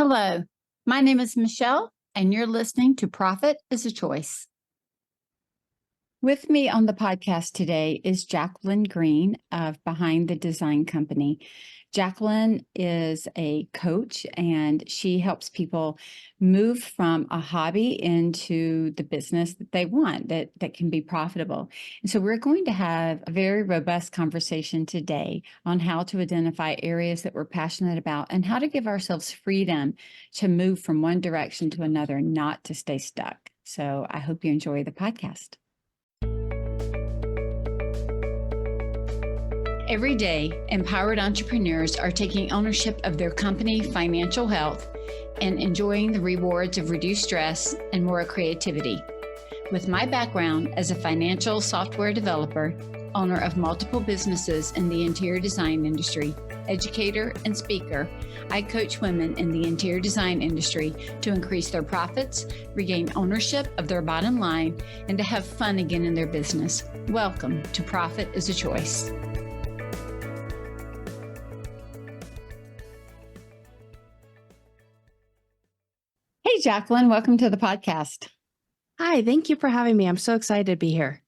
Hello, my name is Michelle, and you're listening to Profit is a Choice. With me on the podcast today is Jacqueline Green of Behind the Design Company. Jacqueline is a coach and she helps people move from a hobby into the business that they want that can be profitable. And so we're going to have a very robust conversation today on how to identify areas that we're passionate about and how to give ourselves freedom to move from one direction to another, not to stay stuck. So I hope you enjoy the podcast. Every day, empowered entrepreneurs are taking ownership of their company financial health and enjoying the rewards of reduced stress and more creativity. With my background as a financial software developer, owner of multiple businesses in the interior design industry, educator, and speaker, I coach women in the interior design industry to increase their profits, regain ownership of their bottom line, and to have fun again in their business. Welcome to Profit is a Choice. Hey, Jacqueline, welcome to the podcast. Hi, thank you for having me. I'm so excited to be here.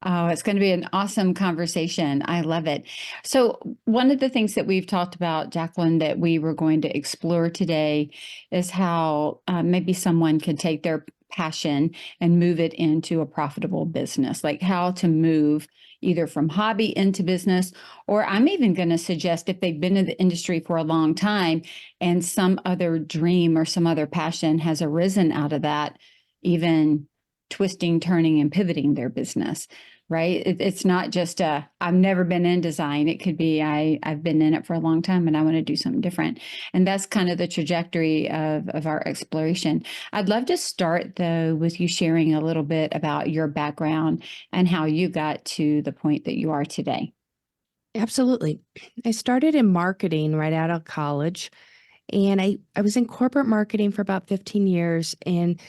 Oh, it's going to be an awesome conversation. I love it. So one of the things that we've talked about, Jacqueline, that we were going to explore today is how maybe someone could take their passion and move it into a profitable business, like how to move either from hobby into business, or I'm even going to suggest if they've been in the industry for a long time and some other dream or some other passion has arisen out of that, even twisting, turning, and pivoting their business, right? It's not just I've never been in design. It could be I've been in it for a long time and I want to do something different. And that's kind of the trajectory of our exploration. I'd love to start, though, with you sharing a little bit about your background and how you got to the point that you are today. Absolutely. I started in marketing right out of college, and I was in corporate marketing for about 15 years and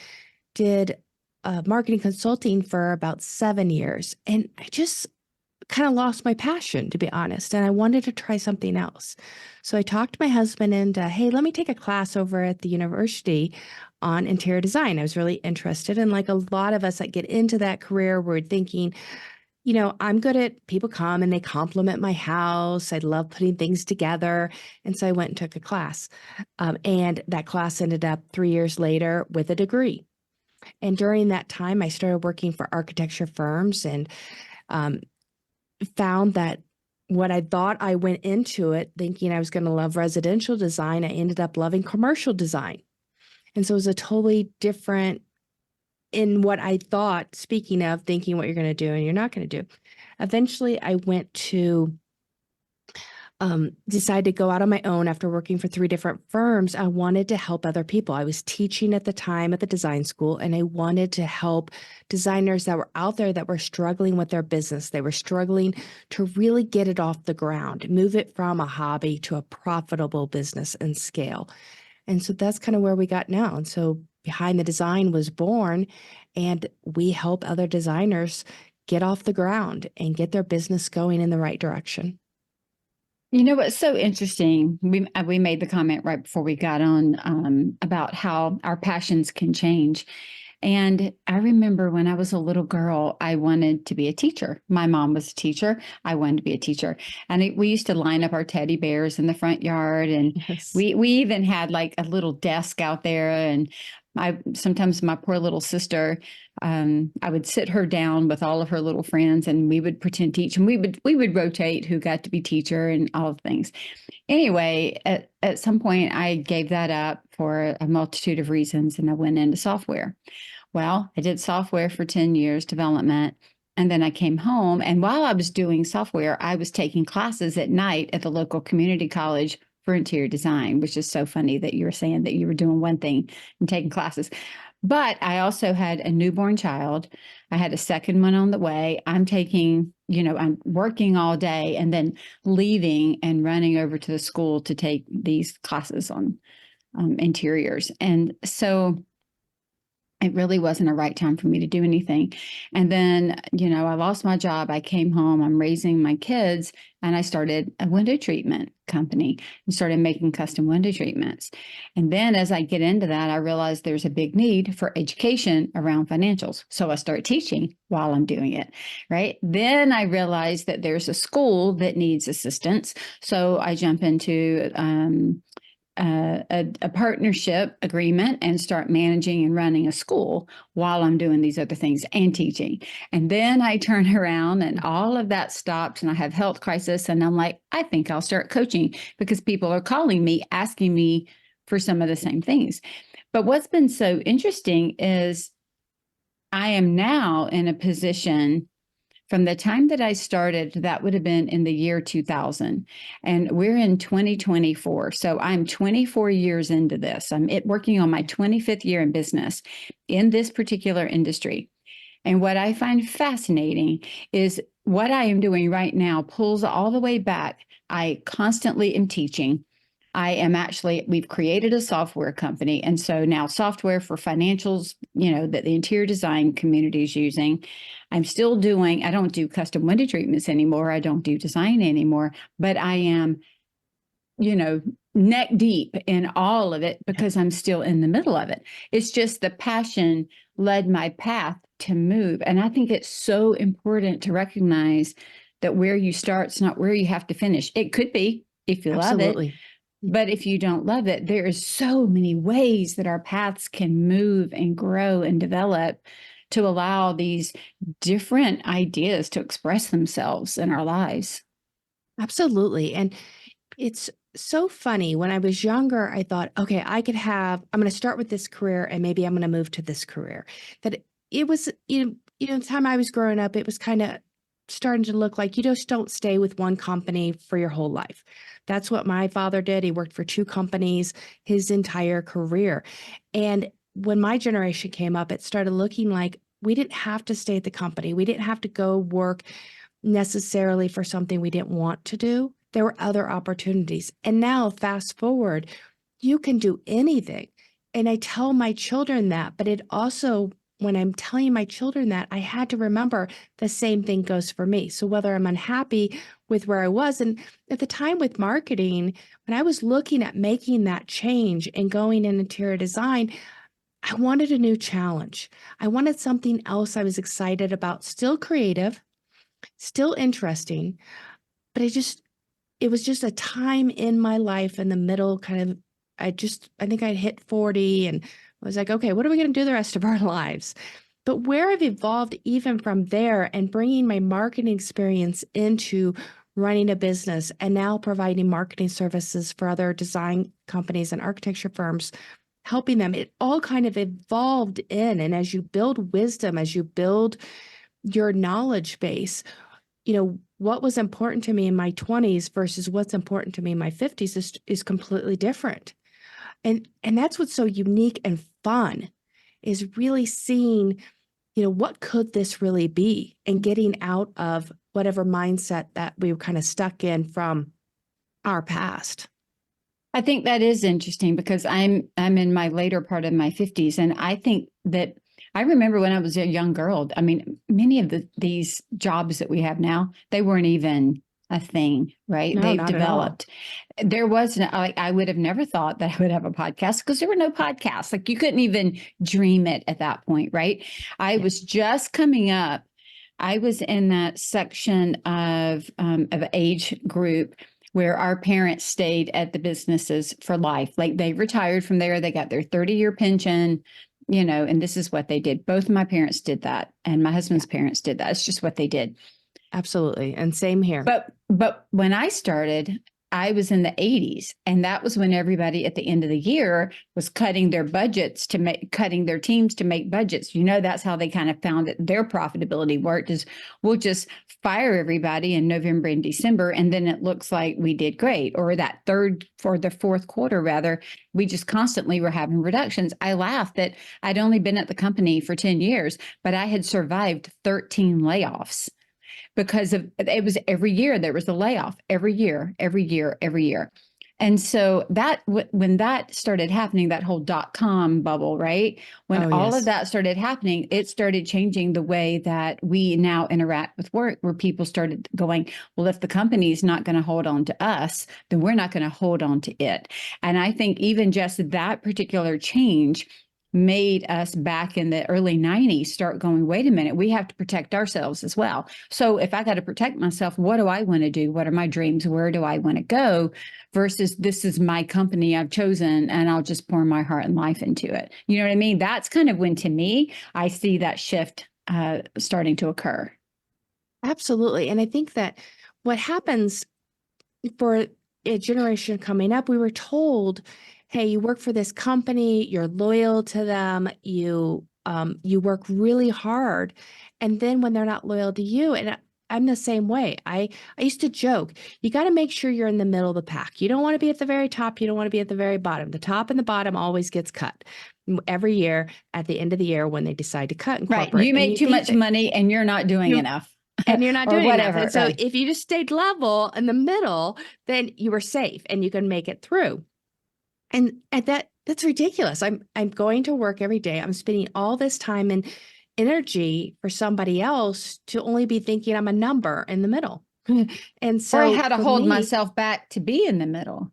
did marketing consulting for about 7 years. And I just kind of lost my passion, to be honest, and I wanted to try something else. So I talked my husband into, hey, let me take a class over at the university on interior design. I was really interested. And like a lot of us that get into that career, we're thinking, I'm good at people come and they compliment my house. I love putting things together. And so I went and took a class. And that class ended up 3 years later with a degree. And during that time, I started working for architecture firms and found that what I thought I went into it thinking I was going to love residential design, I ended up loving commercial design. And so it was a totally different in what I thought, speaking of thinking what you're going to do and you're not going to do. Eventually, I went to decide to go out on my own after working for 3 different firms. I wanted to help other people. I was teaching at the time at the design school, and I wanted to help designers that were out there that were struggling with their business. They were struggling to really get it off the ground, move it from a hobby to a profitable business and scale. And so that's kind of where we got now. And so Behind the Design was born, and we help other designers get off the ground and get their business going in the right direction. You know what's so interesting? We made the comment right before we got on about how our passions can change. And I remember when I was a little girl, I wanted to be a teacher. My mom was a teacher. I wanted to be a teacher. And we used to line up our teddy bears in the front yard. And Yes. we even had like a little desk out there. And sometimes my poor little sister, I would sit her down with all of her little friends and we would pretend teach. And we would rotate who got to be teacher and all the things. Anyway, at some point, I gave that up for a multitude of reasons and I went into software. Well, I did software for 10 years, development. And then I came home. And while I was doing software, I was taking classes at night at the local community college for interior design, which is so funny that you were saying that you were doing one thing and taking classes. But I also had a newborn child. I had a second one on the way. I'm working all day and then leaving and running over to the school to take these classes on interiors. And so it really wasn't a right time for me to do anything. And then, I lost my job. I came home, I'm raising my kids, and I started a window treatment company and started making custom window treatments. And then as I get into that, I realized there's a big need for education around financials. So I start teaching while I'm doing it, right? Then I realized that there's a school that needs assistance. So I jump into a partnership agreement and start managing and running a school while I'm doing these other things and teaching. And then I turn around and all of that stops and I have health crisis. And I'm like, I think I'll start coaching because people are calling me, asking me for some of the same things. But what's been so interesting is I am now in a position from the time that I started, that would have been in the year 2000. And we're in 2024. So I'm 24 years into this. I'm working on my 25th year in business in this particular industry. And what I find fascinating is what I am doing right now pulls all the way back. I constantly am teaching. We've created a software company. And so now software for financials, that the interior design community is using. I don't do custom window treatments anymore. I don't do design anymore, but I am, neck deep in all of it because I'm still in the middle of it. It's just the passion led my path to move. And I think it's so important to recognize that where you start is not where you have to finish. It could be if you love it. Absolutely. But if you don't love it, there is so many ways that our paths can move and grow and develop to allow these different ideas to express themselves in our lives. Absolutely. And it's so funny. When I was younger, I thought, okay, I'm going to start with this career and maybe I'm going to move to this career. That it was, the time I was growing up, it was kind of starting to look like you just don't stay with one company for your whole life. That's what my father did. He worked for 2 companies his entire career. And when my generation came up, it started looking like we didn't have to stay at the company. We didn't have to go work necessarily for something we didn't want to do. There were other opportunities. And now, fast forward, you can do anything. And I tell my children that, but it also, when I'm telling my children that, I had to remember the same thing goes for me. So whether I'm unhappy with where I was, and at the time with marketing, when I was looking at making that change and going in interior design, I wanted a new challenge. I wanted something else I was excited about, still creative, still interesting, but it was just a time in my life in the middle kind of, I think I hit 40 and I was like, okay, what are we going to do the rest of our lives? But where I've evolved even from there and bringing my marketing experience into running a business and now providing marketing services for other design companies and architecture firms, helping them, it all kind of evolved in. And as you build wisdom, as you build your knowledge base, what was important to me in my 20s versus what's important to me in my 50s is completely different. And that's what's so unique and fun is really seeing, what could this really be and getting out of whatever mindset that we were kind of stuck in from our past. I think that is interesting because I'm in my later part of my 50s, and I think that I remember when I was a young girl. I mean, many of these jobs that we have now, they weren't even a thing, right? No, They've not at all. developed. There was like I would have never thought that I would have a podcast because there were no podcasts. Like you couldn't even dream it at that point, right? I Yeah. was just coming up. I was in that section of age group where our parents stayed at the businesses for life. Like they retired from there, they got their 30-year pension, and this is what they did. Both of my parents did that, and my husband's parents did that. It's just what they did. Absolutely. And same here. But when I started, I was in the 80s, and that was when everybody at the end of the year was cutting their budgets cutting their teams to make budgets. That's how they kind of found that their profitability worked is we'll just fire everybody in November and December, and then it looks like we did great. Or that the fourth quarter, rather, we just constantly were having reductions. I laughed that I'd only been at the company for 10 years, but I had survived 13 layoffs. Because it was every year there was a layoff, every year. And so when that started happening, that whole .com bubble, right? When Oh, all of yes. that started happening, it started changing the way that we now interact with work, where people started going, well, if the company's not going to hold on to us, then we're not going to hold on to it. And I think even just that particular change made us back in the early 90s start going, wait a minute, we have to protect ourselves as well. So if I got to protect myself, what do I want to do? What are my dreams? Where do I want to go? Versus this is my company I've chosen and I'll just pour my heart and life into it. You know what I mean? That's kind of when, to me, I see that shift starting to occur. Absolutely. And I think that what happens for a generation coming up, we were told, hey, you work for this company, you're loyal to them, you work really hard. And then when they're not loyal to you, and I'm the same way. I used to joke, you got to make sure you're in the middle of the pack. You don't want to be at the very top, you don't want to be at the very bottom. The top and the bottom always gets cut every year at the end of the year when they decide to cut in Right. corporate. You And make you too think much that money and you're not doing you enough. and you're not Or doing enough. whatever. And so Right. if you just stayed level in the middle, then you were safe and you can make it through. And at that's ridiculous. I'm going to work every day. I'm spending all this time and energy for somebody else to only be thinking I'm a number in the middle. And Or I so had to for hold me, myself back to be in the middle.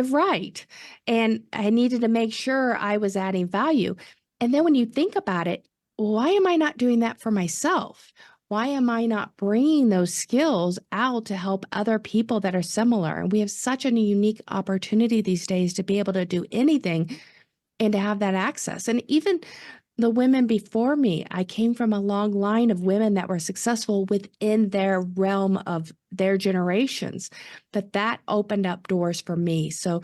right. And I needed to make sure I was adding value. And then when you think about it, why am I not doing that for myself? Why am I not bringing those skills out to help other people that are similar? And we have such a unique opportunity these days to be able to do anything and to have that access. And even the women before me, I came from a long line of women that were successful within their realm of their generations, but that opened up doors for me. So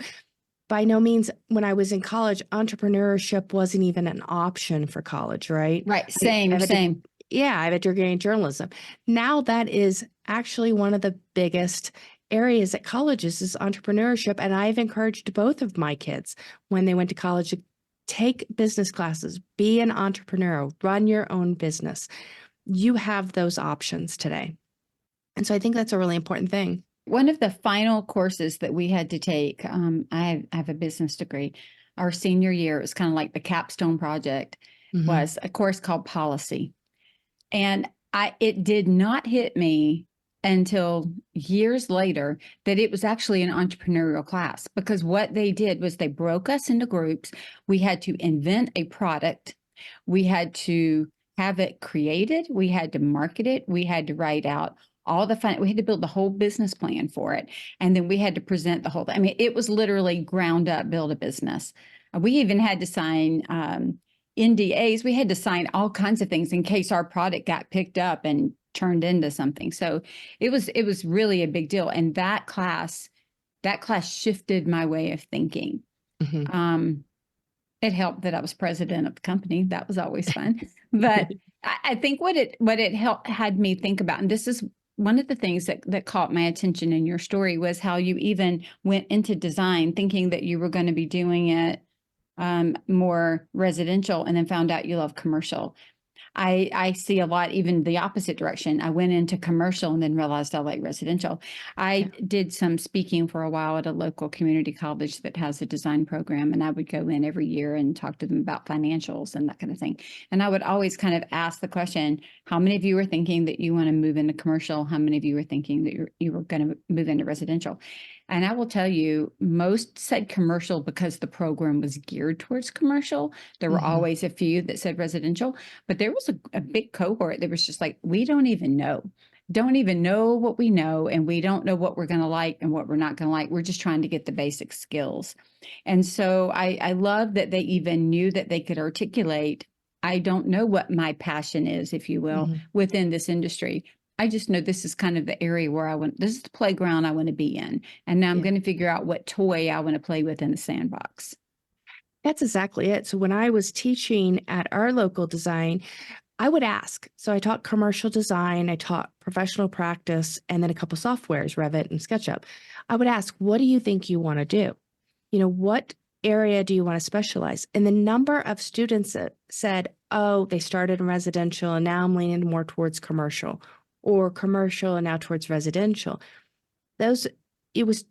by no means, when I was in college, entrepreneurship wasn't even an option for college, right? Right. I Same, have a, same. yeah, I have a degree in journalism. Now that is actually one of the biggest areas at colleges is entrepreneurship. And I've encouraged both of my kids when they went to college to take business classes, be an entrepreneur, run your own business. You have those options today. And so I think that's a really important thing. One of the final courses that we had to take, I have a business degree. Our senior year, it was kind of like the capstone project, Mhm. was a course called policy. And it did not hit me until years later that it was actually an entrepreneurial class, because what they did was they broke us into groups. We had to invent a product. We had to have it created. We had to market it. We had to write out all the fun. We had to build the whole business plan for it. And then we had to present the whole thing. I mean, it was literally ground up, build a business. We even had to sign NDAs. We had to sign all kinds of things in case our product got picked up and turned into something. So it was really a big deal. And that class shifted my way of thinking. Mhm. Um, it helped that I was president of the company. That was always fun. But I think what it had me think about, and this is one of the things that caught my attention in your story, was how you even went into design thinking that you were going to be doing it more residential, and then found out you love commercial. I see a lot, even the opposite direction. I went into commercial and then realized I like residential. Yeah. I did some speaking for a while at a local community college that has a design program, and I would go in every year and talk to them about financials and that kind of thing. And I would always kind of ask the question, how many of you are thinking that you want to move into commercial? How many of you are thinking that you were going to move into residential? And I will tell you, most said commercial because the program was geared towards commercial. There were Mhm. always a few that said residential, but there was a big cohort that was just like, we don't even know what we know, and we don't know what we're going to like and what we're not going to like. We're just trying to get the basic skills. And so I love that they even knew that they could articulate, I don't know what my passion is, if you will, Mhm. within this industry. I just know this is kind of the area where this is the playground I want to be in. And now I'm Yeah. going to figure out what toy I want to play with in the sandbox. That's exactly it. So when I was teaching at our local design, I would ask. So I taught commercial design, I taught professional practice, and then a couple softwares, Revit and SketchUp. I would ask, what do you think you want to do? What area do you want to specialize? And the number of students that said, oh, they started in residential and now I'm leaning more towards commercial, or commercial and now towards residential. Those,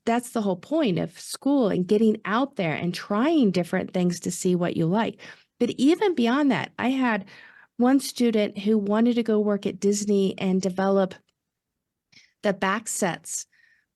that's the whole point of school and getting out there and trying different things to see what you like. But even beyond that, I had one student who wanted to go work at Disney and develop the back sets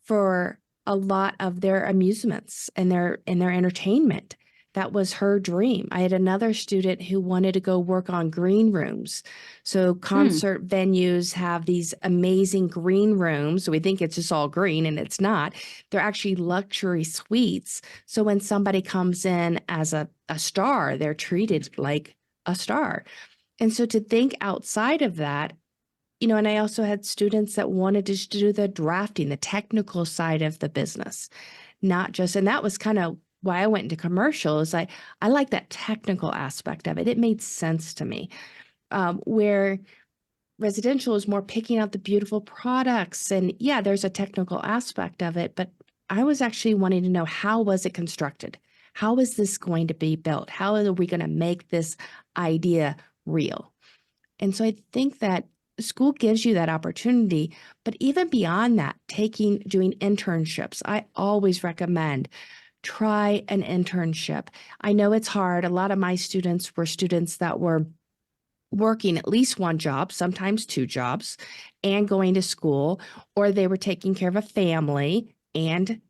for a lot of their amusements and their entertainment. That was her dream. I had another student who wanted to go work on green rooms. So concert venues have these amazing green rooms. So we think it's just all green, and it's not. They're actually luxury suites. So when somebody comes in as a star, they're treated like a star. And so to think outside of that, and I also had students that wanted to just do the drafting, the technical side of the business, not just, and that was kind of why I went into commercial. Is I like that technical aspect of it. It made sense to me. Where residential is more picking out the beautiful products, and yeah, there's a technical aspect of it, but I was actually wanting to know, how was it constructed? How is this going to be built? How are we going to make this idea real? And so I think that school gives you that opportunity, but even beyond that, doing internships, I always recommend try an internship. I know it's hard. A lot of my students were students that were working at least one job, sometimes two jobs, and going to school, or they were taking care of a family and,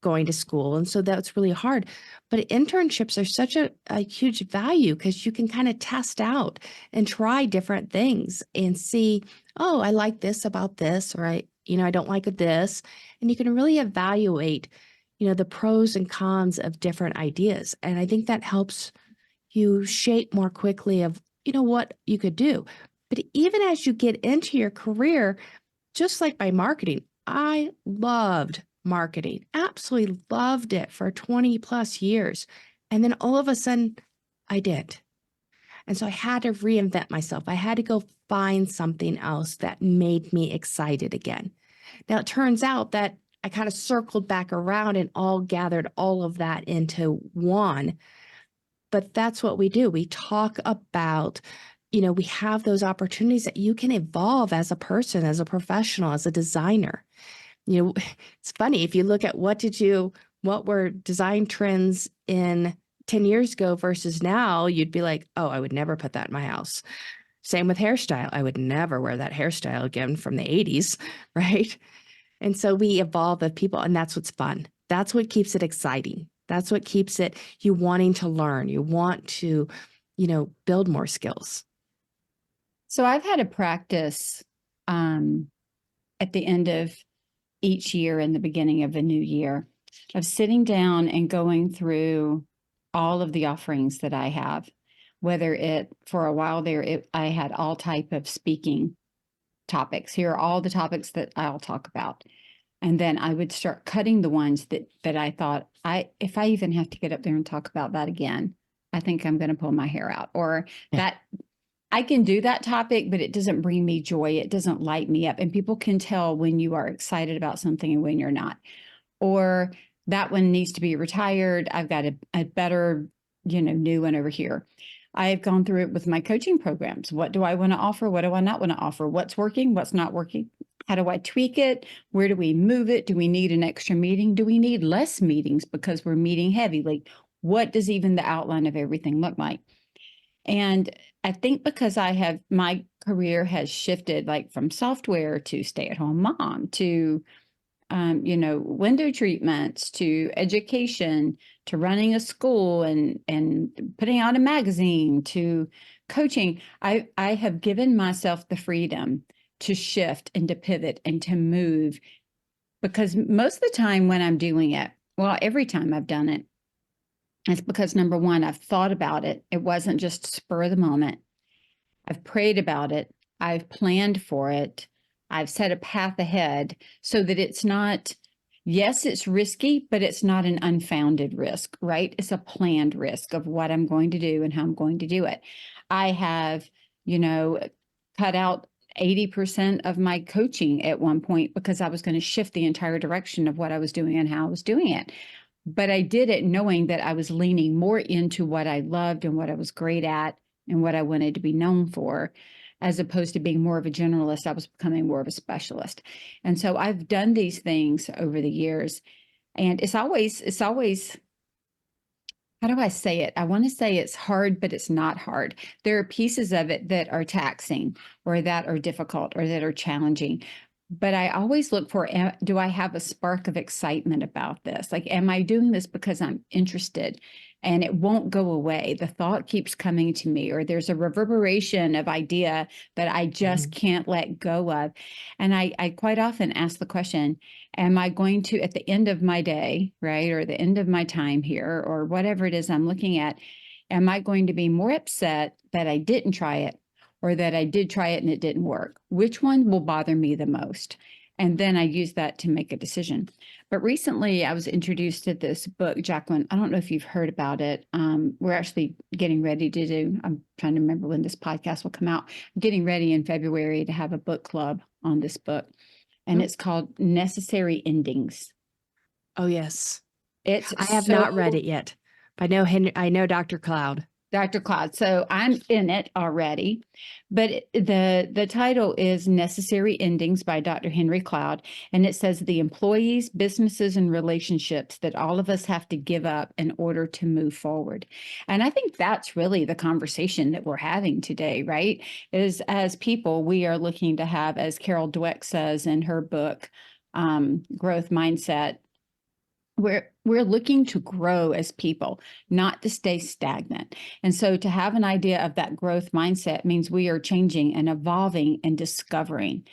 going to school. And so that's really hard. But internships are such a huge value because you can kind of test out and try different things and see, oh, I like this about this, or I don't like this. And you can really evaluate, the pros and cons of different ideas. And I think that helps you shape more quickly of, what you could do. But even as you get into your career, just like by marketing, I loved marketing, absolutely loved it for 20 plus years. And then all of a sudden, I did. And so I had to reinvent myself. I had to go find something else that made me excited again. Now, it turns out that I kind of circled back around and all gathered all of that into one. But that's what we do. We talk about, we have those opportunities that you can evolve as a person, as a professional, as a designer. It's funny, if you look at what were design trends in 10 years ago versus now, you'd be like, oh, I would never put that in my house. Same with hairstyle. I would never wear that hairstyle again from the 80s, right? And so we evolve as people, and that's what's fun. That's what keeps it exciting. That's what keeps it you wanting to learn. You want to, build more skills. So I've had a practice at the end of each year and the beginning of a new year of sitting down and going through all of the offerings that I have, whether for a while there, I had all type of speaking topics. Here are all the topics that I'll talk about. And then I would start cutting the ones that I thought, if I even have to get up there and talk about that again, I think I'm going to pull my hair out. Or that I can do that topic, but it doesn't bring me joy. It doesn't light me up. And people can tell when you are excited about something and when you're not. Or that one needs to be retired. I've got a better, new one over here. I've gone through it with my coaching programs. What do I want to offer? What do I not want to offer? What's working? What's not working? How do I tweak it? Where do we move it? Do we need an extra meeting? Do we need less meetings because we're meeting heavy? Like, what does even the outline of everything look like? And I think because my career has shifted, like from software to stay-at-home mom to, window treatments to education to running a school and putting out a magazine to coaching, I have given myself the freedom to shift and to pivot and to move, because most of the time when I'm doing it, well, every time I've done it, it's because number one, I've thought about it. It wasn't just spur of the moment. I've prayed about it. I've planned for it. I've set a path ahead so that it's not, yes, it's risky, but it's not an unfounded risk, right? It's a planned risk of what I'm going to do and how I'm going to do it. I have, cut out 80% of my coaching at one point because I was going to shift the entire direction of what I was doing and how I was doing it. But I did it knowing that I was leaning more into what I loved and what I was great at and what I wanted to be known for. as opposed to being more of a generalist. I was becoming more of a specialist. And so I've done these things over the years. And it's always, how do I say it? I want to say it's hard, but it's not hard. There are pieces of it that are taxing or that are difficult or that are challenging. But I always look for, do I have a spark of excitement about this? Like, am I doing this because I'm interested and it won't go away? The thought keeps coming to me, or there's a reverberation of idea that I just can't let go of. And I quite often ask the question, am I going to, at the end of my day, right, or the end of my time here, or whatever it is I'm looking at, am I going to be more upset that I didn't try it or that I did try it and it didn't work? Which one will bother me the most? And then I use that to make a decision. But recently I was introduced to this book, Jacqueline. I don't know if you've heard about it. We're actually getting ready to do, I'm trying to remember when this podcast will come out. I'm getting ready in February to have a book club on this book. And it's called Necessary Endings. Oh, yes. It's I have not read it yet, but I know Dr. Cloud. Dr. Cloud. So I'm in it already, but the title is Necessary Endings by Dr. Henry Cloud. And it says the employees, businesses, and relationships that all of us have to give up in order to move forward. And I think that's really the conversation that we're having today, right? Is as people, we are looking to have, as Carol Dweck says in her book, Growth Mindset, we're looking to grow as people, not to stay stagnant. And so to have an idea of that growth mindset means we are changing and evolving and discovering.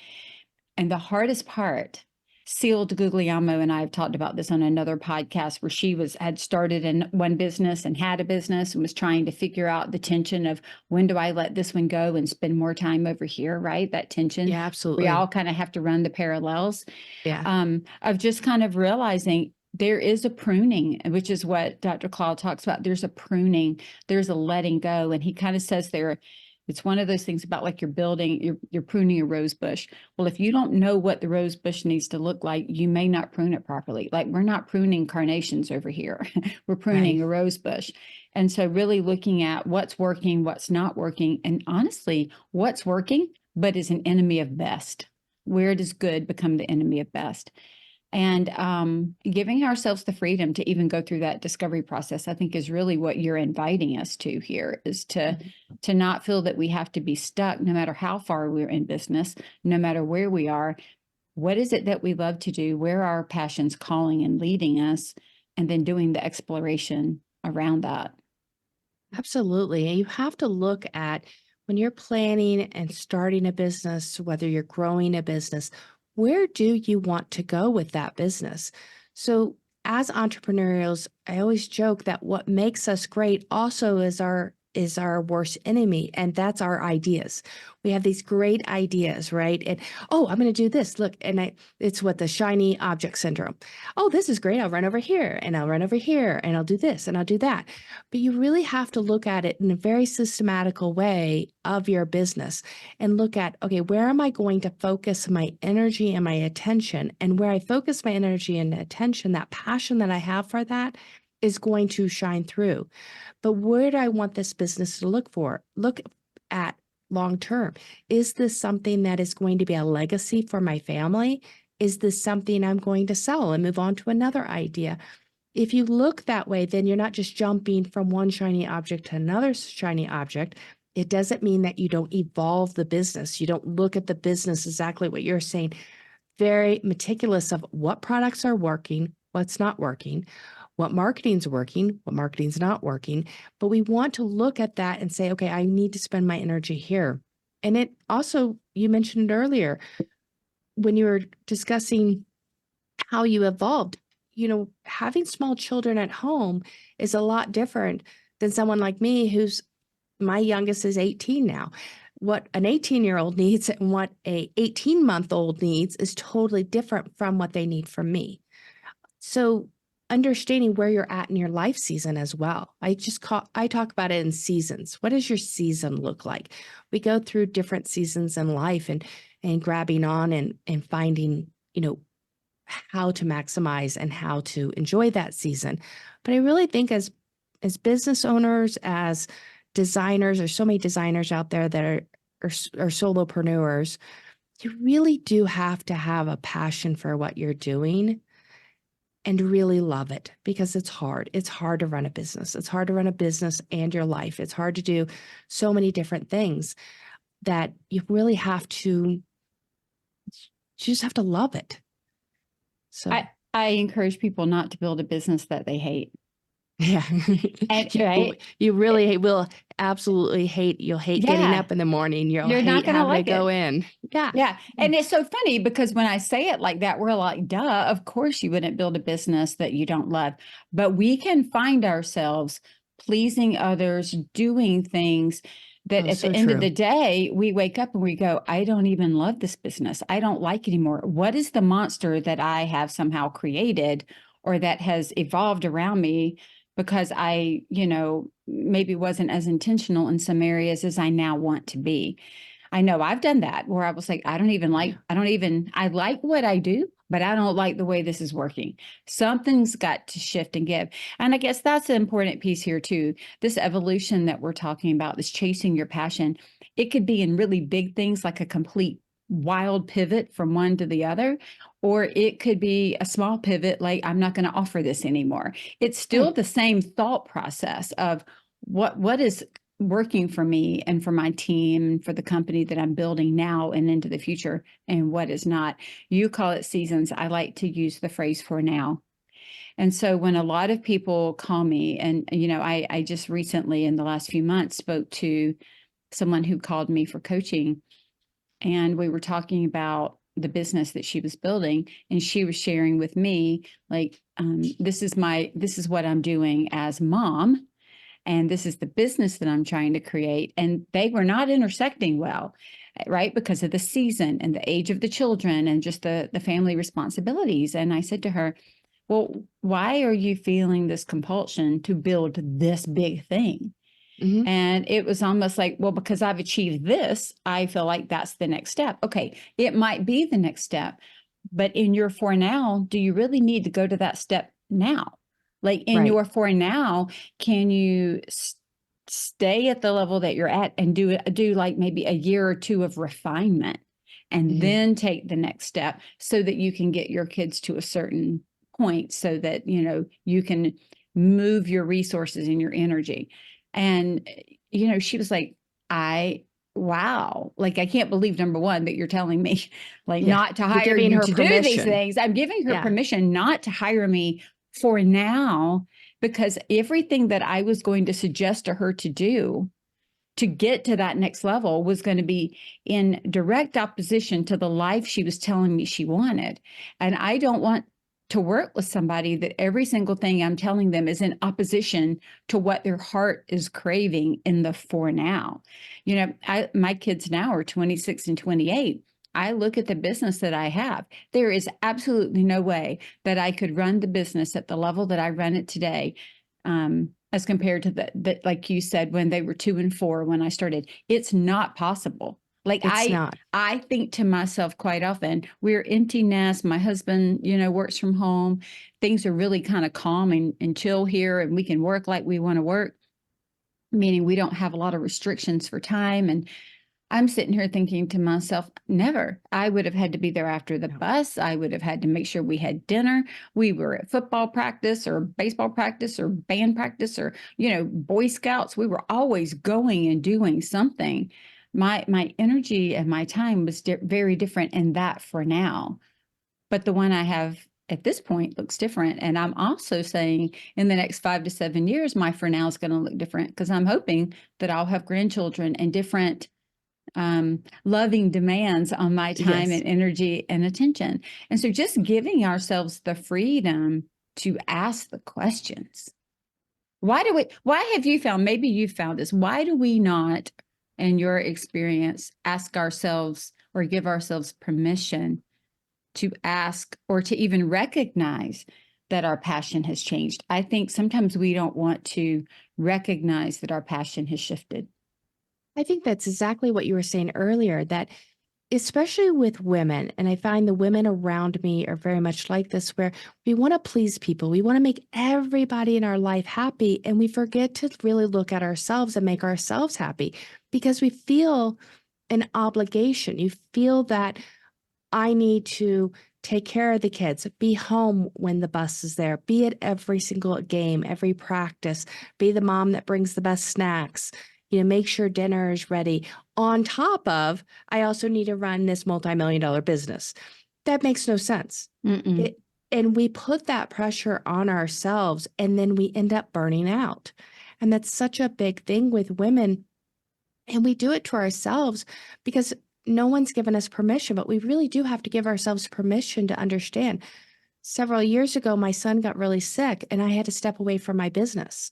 And the hardest part, Sealed Guglielmo and I have talked about this on another podcast where she had started in one business and had a business and was trying to figure out the tension of when do I let this one go and spend more time over here, right? That tension. Yeah, absolutely. We all kind of have to run the parallels. Yeah. Of just kind of realizing there is a pruning, which is what Dr. Cloud talks about. There's a pruning, there's a letting go. And he kind of says there, it's one of those things about like you're pruning a rose bush. Well, if you don't know what the rose bush needs to look like, you may not prune it properly. Like we're not pruning carnations over here. We're pruning a rose bush. And so really looking at what's working, what's not working, and honestly, what's working, but is an enemy of best. Where does good become the enemy of best? And giving ourselves the freedom to even go through that discovery process, I think is really what you're inviting us to here, is to not feel that we have to be stuck no matter how far we're in business, no matter where we are. What is it that we love to do? Where are our passions calling and leading us? And then doing the exploration around that. Absolutely. And you have to look at when you're planning and starting a business, whether you're growing a business, where do you want to go with that business? So, as entrepreneurials, I always joke that what makes us great also is our worst enemy, and that's our ideas. We have these great ideas, right? And oh, I'm going to do this. Look, and it's what the shiny object syndrome. Oh, this is great. I'll run over here and I'll run over here and I'll do this and I'll do that. But you really have to look at it in a very systematical way of your business and look at, okay, where am I going to focus my energy and my attention? And where I focus my energy and attention, that passion that I have for that is going to shine through. But where do I want this business to look at long term? Is this something that is going to be a legacy for my family? Is this something I'm going to sell and move on to another idea? If you look that way, then you're not just jumping from one shiny object to another shiny object. It doesn't mean that you don't evolve the business. You don't look at the business exactly what you're saying, very meticulous of what products are working, what's not working, what marketing's working, what marketing's not working. But we want to look at that and say, okay, I need to spend my energy here. And it also, you mentioned earlier, when you were discussing how you evolved, having small children at home is a lot different than someone like me my youngest is 18 now. What an 18-year-old needs and what a 18-month-old needs is totally different from what they need from me. So understanding where you're at in your life season as well. I talk about it in seasons. What does your season look like? We go through different seasons in life and grabbing on and finding, how to maximize and how to enjoy that season. But I really think as business owners, as designers, there's so many designers out there that or solopreneurs, you really do have to have a passion for what you're doing and really love it, because it's hard. It's hard to run a business. It's hard to run a business and your life. It's hard to do so many different things that you really have to, you just have to love it. So, I encourage people not to build a business that they hate. yeah. And right. You really will absolutely hate, you'll hate getting Yeah. up in the morning. You'll You're not hate going to having to like go it. in. Yeah. Yeah. And it's so funny because when I say it like that, we're like, duh, of course you wouldn't build a business that you don't love. But we can find ourselves pleasing others, doing things that Oh, at the so end of the true. day, we wake up and we go, I don't even love this business. I don't like it anymore. What is the monster that I have somehow created or that has evolved around me because I, maybe wasn't as intentional in some areas as I now want to be? I know I've done that where I was like, Yeah. I like what I do, but I don't like the way this is working. Something's got to shift and give. And I guess that's the important piece here too. This evolution that we're talking about, this chasing your passion, it could be in really big things like a complete wild pivot from one to the other, or it could be a small pivot like I'm not going to offer this anymore. It's still Right. the same thought process of what is working for me and for my team and for the company that I'm building now and into the future, and what is not. You call it seasons. I like to use the phrase for now. And so when a lot of people call me, and I just recently in the last few months spoke to someone who called me for coaching, and we were talking about the business that she was building, and she was sharing with me like, this is what I'm doing as mom, and this is the business that I'm trying to create. And they were not intersecting well, right? Because of the season and the age of the children and just the family responsibilities. And I said to her, well, why are you feeling this compulsion to build this big thing? Hmm. And it was almost like, well, because I've achieved this, I feel like that's the next step. Okay, it might be the next step, but in your for now, do you really need to go to that step now? Like in Right. your for now, can you stay at the level that you're at and do like maybe a year or two of refinement and Hmm. then take the next step so that you can get your kids to a certain point so that you can move your resources and your energy. And she was like, I wow, like I can't believe, number one, that you're telling me like Yeah. not to You're hire giving you her to do these permission. things. I'm giving her Yeah. permission not to hire me for now, because everything that I was going to suggest to her to do to get to that next level was going to be in direct opposition to the life she was telling me she wanted. And I don't want to work with somebody that every single thing I'm telling them is in opposition to what their heart is craving in the for now. My kids now are 26 and 28. I look at the business that I have. There is absolutely no way that I could run the business at the level that I run it today, as compared to that, like you said, when they were 2 and 4, when I started. It's not possible. Like It's not. I think to myself quite often, we're empty nest. My husband, works from home. Things are really kind of calm and chill here, and we can work like we want to work, meaning we don't have a lot of restrictions for time. And I'm sitting here thinking to myself, never. I would have had to be there after the No. bus. I would have had to make sure we had dinner. We were at football practice or baseball practice or band practice or, Boy Scouts. We were always going and doing something. My energy and my time was very different in that for now. But the one I have at this point looks different. And I'm also saying in the next 5 to 7 years, my for now is going to look different, because I'm hoping that I'll have grandchildren and different loving demands on my time Yes. and energy and attention. And so just giving ourselves the freedom to ask the questions. Why have you found, maybe you found this, why do we not, in your experience, ask ourselves or give ourselves permission to ask or to even recognize that our passion has changed? I think sometimes we don't want to recognize that our passion has shifted. I think that's exactly what you were saying earlier, that especially with women, and I find the women around me are very much like this, where we want to please people. We want to make everybody in our life happy, and we forget to really look at ourselves and make ourselves happy, because we feel an obligation. You feel that I need to take care of the kids, be home when the bus is there, be at every single game, every practice, be the mom that brings the best snacks, make sure dinner is ready. On top of, I also need to run this multi-million-dollar business. That makes no sense. Mm-mm. And we put that pressure on ourselves, and then we end up burning out. And that's such a big thing with women. And we do it to ourselves because no one's given us permission, but we really do have to give ourselves permission to understand. Several years ago, my son got really sick and I had to step away from my business.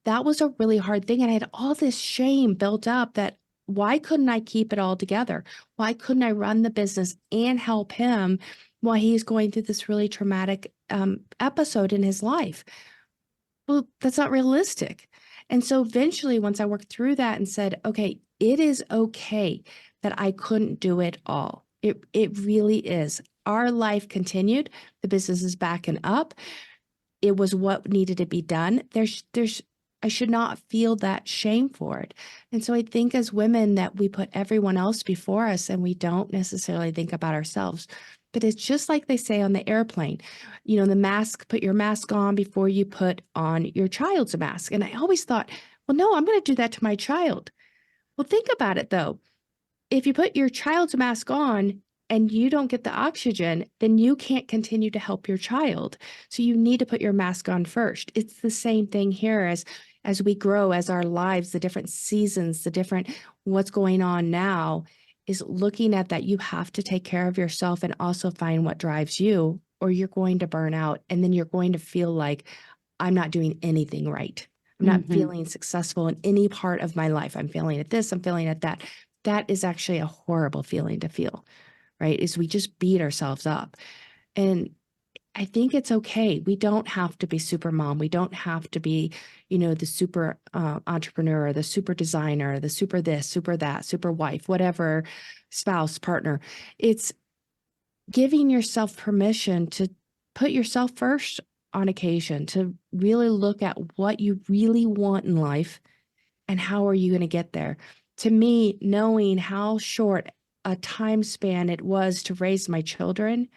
That was a really hard thing. And I had all this shame built up that why couldn't I keep it all together? Why couldn't I run the business and help him while he's going through this really traumatic episode in his life? Well, that's not realistic. And so eventually, once I worked through that and said, okay, it is okay that I couldn't do it all. It really is. Our life continued. The business is back and up. It was what needed to be done. I should not feel that shame for it. And so I think as women that we put everyone else before us and we don't necessarily think about ourselves. But it's just like they say on the airplane, the mask, put your mask on before you put on your child's mask. And I always thought, well, no, I'm going to do that to my child. Well, think about it though. If you put your child's mask on and you don't get the oxygen, then you can't continue to help your child. So you need to put your mask on first. It's the same thing here as we grow, as our lives, the different seasons, the different what's going on now is looking at that. You have to take care of yourself and also find what drives you, or you're going to burn out. And then you're going to feel like I'm not doing anything right. I'm not Mm-hmm. feeling successful in any part of my life. I'm failing at this, I'm failing at that. That is actually a horrible feeling to feel, right? Is we just beat ourselves up. And I think it's okay. We don't have to be super mom. We don't have to be, the super entrepreneur, the super designer, the super this, super that, super wife, whatever, spouse, partner. It's giving yourself permission to put yourself first on occasion, to really look at what you really want in life and how are you going to get there. To me, knowing how short a time span it was to raise my children,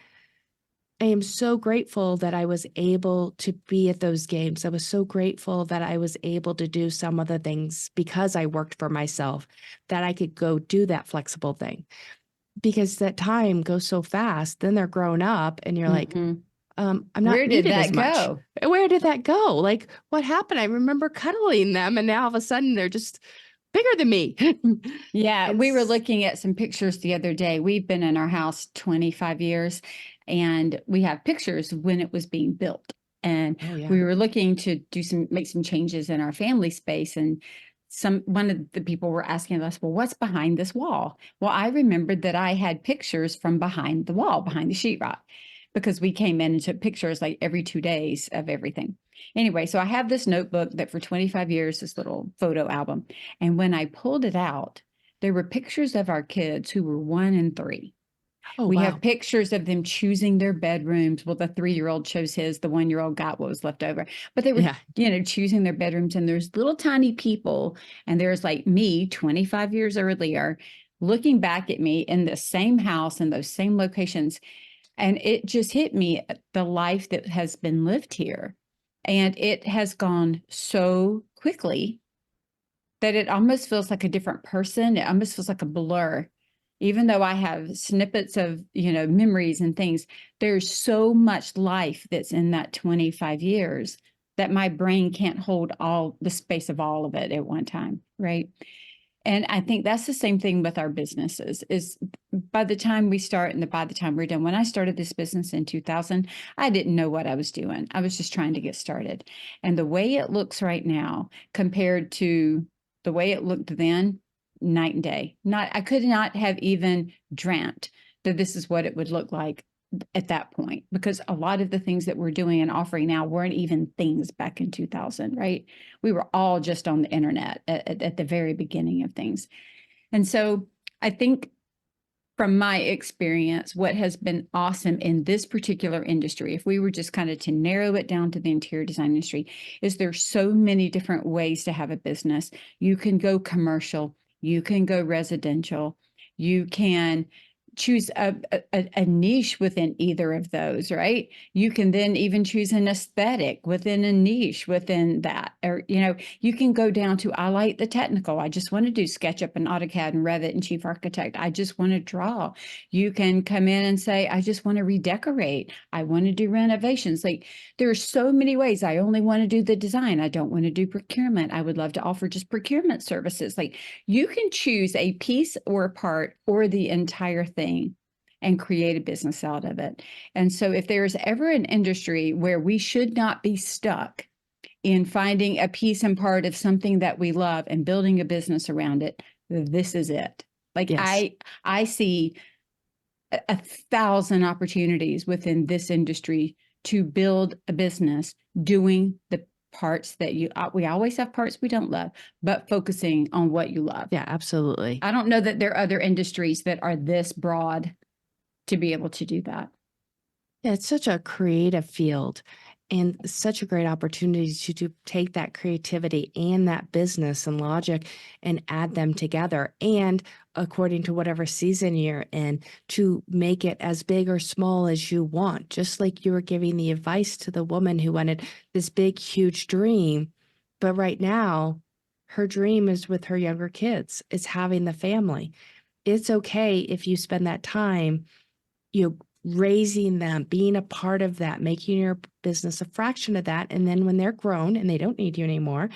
I am so grateful that I was able to be at those games. I was so grateful that I was able to do some of the things because I worked for myself, that I could go do that flexible thing. Because that time goes so fast, then they're grown up and you're like, Mm-hmm. I'm not Where did needed as that much. go? Where did that go? Like, what happened? I remember cuddling them and now all of a sudden they're just bigger than me. Yeah, we were It's, looking at some pictures the other day. We've been in our house 25 years and we have pictures when it was being built. And oh yeah. we were looking to make some changes in our family space. And one of the people were asking us, well, what's behind this wall? Well, I remembered that I had pictures from behind the wall, behind the sheetrock, because we came in and took pictures like every 2 days of everything. Anyway, so I have this notebook that for 25 years, this little photo album. And when I pulled it out, there were pictures of our kids who were 1 and 3. Oh We wow. have pictures of them choosing their bedrooms. Well, the 3-year-old chose his, the 1-year-old got what was left over. But they were, Yeah. choosing their bedrooms. And there's little tiny people. And there's like me 25 years earlier looking back at me in the same house in those same locations. And it just hit me the life that has been lived here. And it has gone so quickly that it almost feels like a different person. It almost feels like a blur. Even though I have snippets of, memories and things, there's so much life that's in that 25 years that my brain can't hold all the space of all of it at one time, right? And I think that's the same thing with our businesses is by the time we start and by the time we're done. When I started this business in 2000, I didn't know what I was doing. I was just trying to get started. And the way it looks right now compared to the way it looked then, night and day. I could not have even dreamt that this is what it would look like at that point, because a lot of the things that we're doing and offering now weren't even things back in 2000, right? We were all just on the internet at the very beginning of things. And so I think from my experience, what has been awesome in this particular industry, if we were just kind of to narrow it down to the interior design industry, is there's so many different ways to have a business. You can go commercial. You can go residential. You can choose a niche within either of those, right? You can then even choose an aesthetic within a niche within that. Or, you can go down to, I like the technical. I just want to do SketchUp and AutoCAD and Revit and Chief Architect. I just want to draw. You can come in and say, I just want to redecorate. I want to do renovations. Like, there are so many ways. I only want to do the design. I don't want to do procurement. I would love to offer just procurement services. Like, you can choose a piece or a part or the entire thing and create a business out of it. And so if there's ever an industry where we should not be stuck in finding a piece and part of something that we love and building a business around it, this is it. Like, Yes. I see 1,000 opportunities within this industry to build a business doing the parts that we always have parts we don't love, but focusing on what you love. Yeah, absolutely. I don't know that there are other industries that are this broad to be able to do that. Yeah, it's such a creative field and such a great opportunity to take that creativity and that business and logic and add them together. And according to whatever season you're in, to make it as big or small as you want, just like you were giving the advice to the woman who wanted this big, huge dream. But right now, her dream is with her younger kids, is having the family. It's okay if you spend that time, raising them, being a part of that, making your business a fraction of that. And then when they're grown and they don't need you anymore,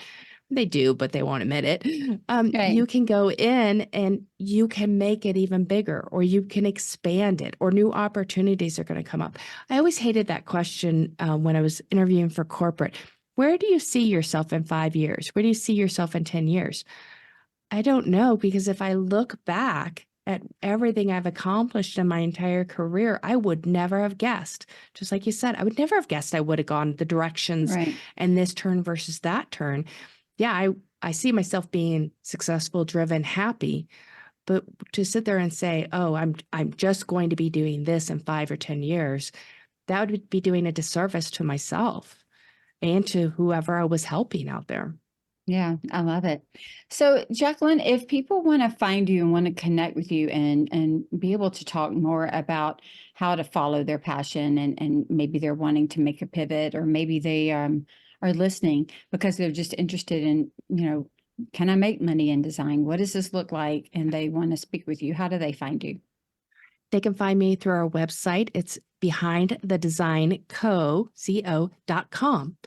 they do, but they won't admit it. Right. You can go in and you can make it even bigger, or you can expand it, or new opportunities are going to come up. I always hated that question when I was interviewing for corporate. Where do you see yourself in 5 years? Where do you see yourself in 10 years? I don't know, because if I look back at everything I've accomplished in my entire career, I would never have guessed. Just like you said, I would never have guessed I would have gone the directions Right. and this turn versus that turn. Yeah, I see myself being successful, driven, happy, but to sit there and say, "Oh, I'm just going to be doing this in 5 or 10 years," that would be doing a disservice to myself and to whoever I was helping out there. Yeah, I love it. So, Jacqueline, if people want to find you and want to connect with you and be able to talk more about how to follow their passion, and maybe they're wanting to make a pivot, or maybe they are listening because they're just interested in, can I make money in design? What does this look like? And they want to speak with you. How do they find you? They can find me through our website. It's behindthedesignco.com.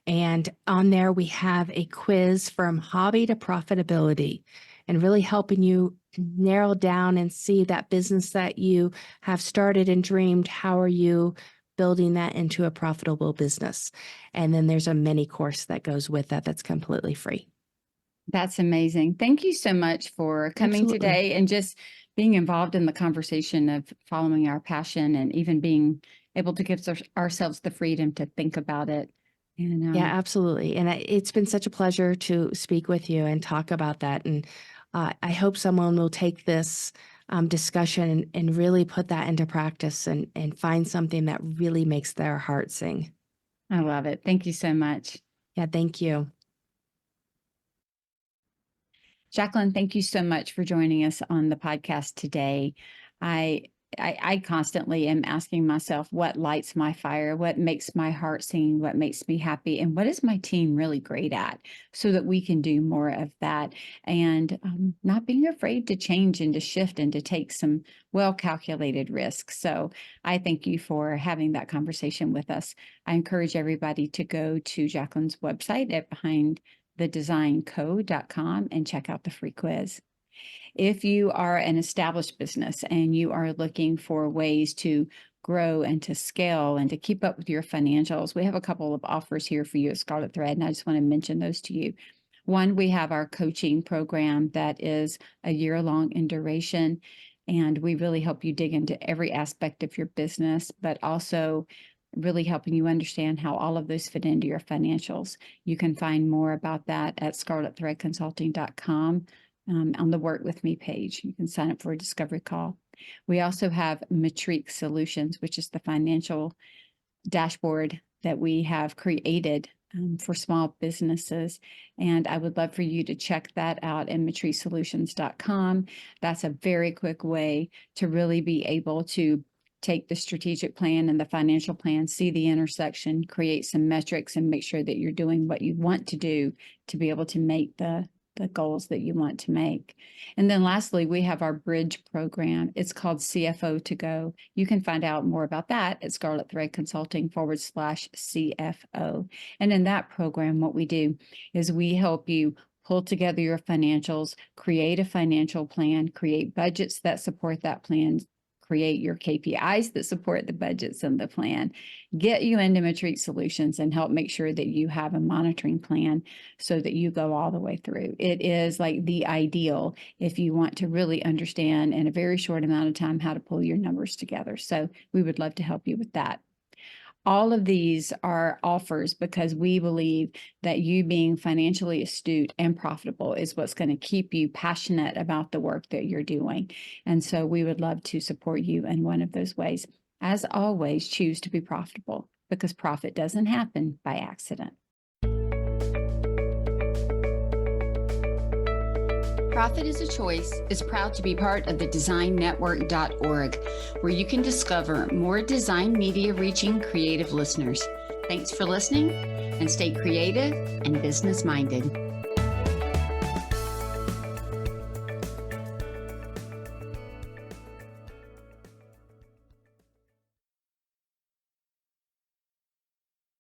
And on there, we have a quiz from hobby to profitability, and really helping you narrow down and see that business that you have started and dreamed. How are you building that into a profitable business? And then there's a mini course that goes with that that's completely free. That's amazing. Thank you so much for coming Absolutely. today and just being involved in the conversation of following our passion, and even being able to give ourselves the freedom to think about it. And Yeah, absolutely. And it's been such a pleasure to speak with you and talk about that. And I hope someone will take this discussion and really put that into practice and find something that really makes their heart sing. I love it. Thank you so much. Yeah, thank you. Jacqueline, thank you so much for joining us on the podcast today. I I constantly am asking myself, what lights my fire, what makes my heart sing, what makes me happy, and what is my team really great at, so that we can do more of that, and not being afraid to change and to shift and to take some well calculated risks. So I thank you for having that conversation with us. I encourage everybody to go to Jacqueline's website at behindthedesignco.com and check out the free quiz. If you are an established business and you are looking for ways to grow and to scale and to keep up with your financials, we have a couple of offers here for you at Scarlet Thread, and I just want to mention those to you. One, we have our coaching program that is a year-long in duration, and we really help you dig into every aspect of your business, but also really helping you understand how all of those fit into your financials. You can find more about that at scarletthreadconsulting.com. On the Work With Me page. You can sign up for a discovery call. We also have Matrix Solutions, which is the financial dashboard that we have created for small businesses. And I would love for you to check that out at matreesolutions.com. That's a very quick way to really be able to take the strategic plan and the financial plan, see the intersection, create some metrics, and make sure that you're doing what you want to do to be able to make the goals that you want to make. And then lastly, we have our bridge program. It's called CFO to Go. You can find out more about that at Scarlet Thread Consulting /CFO. And in that program, what we do is we help you pull together your financials, create a financial plan, create budgets that support that plan, create your KPIs that support the budgets and the plan, get you into Matreat Solutions, and help make sure that you have a monitoring plan so that you go all the way through. It is like the ideal if you want to really understand in a very short amount of time how to pull your numbers together. So we would love to help you with that. All of these are offers because we believe that you being financially astute and profitable is what's going to keep you passionate about the work that you're doing. And so we would love to support you in one of those ways. As always, choose to be profitable because profit doesn't happen by accident. Profit is a Choice is proud to be part of the designnetwork.org, where you can discover more design media reaching creative listeners. Thanks for listening, and stay creative and business minded.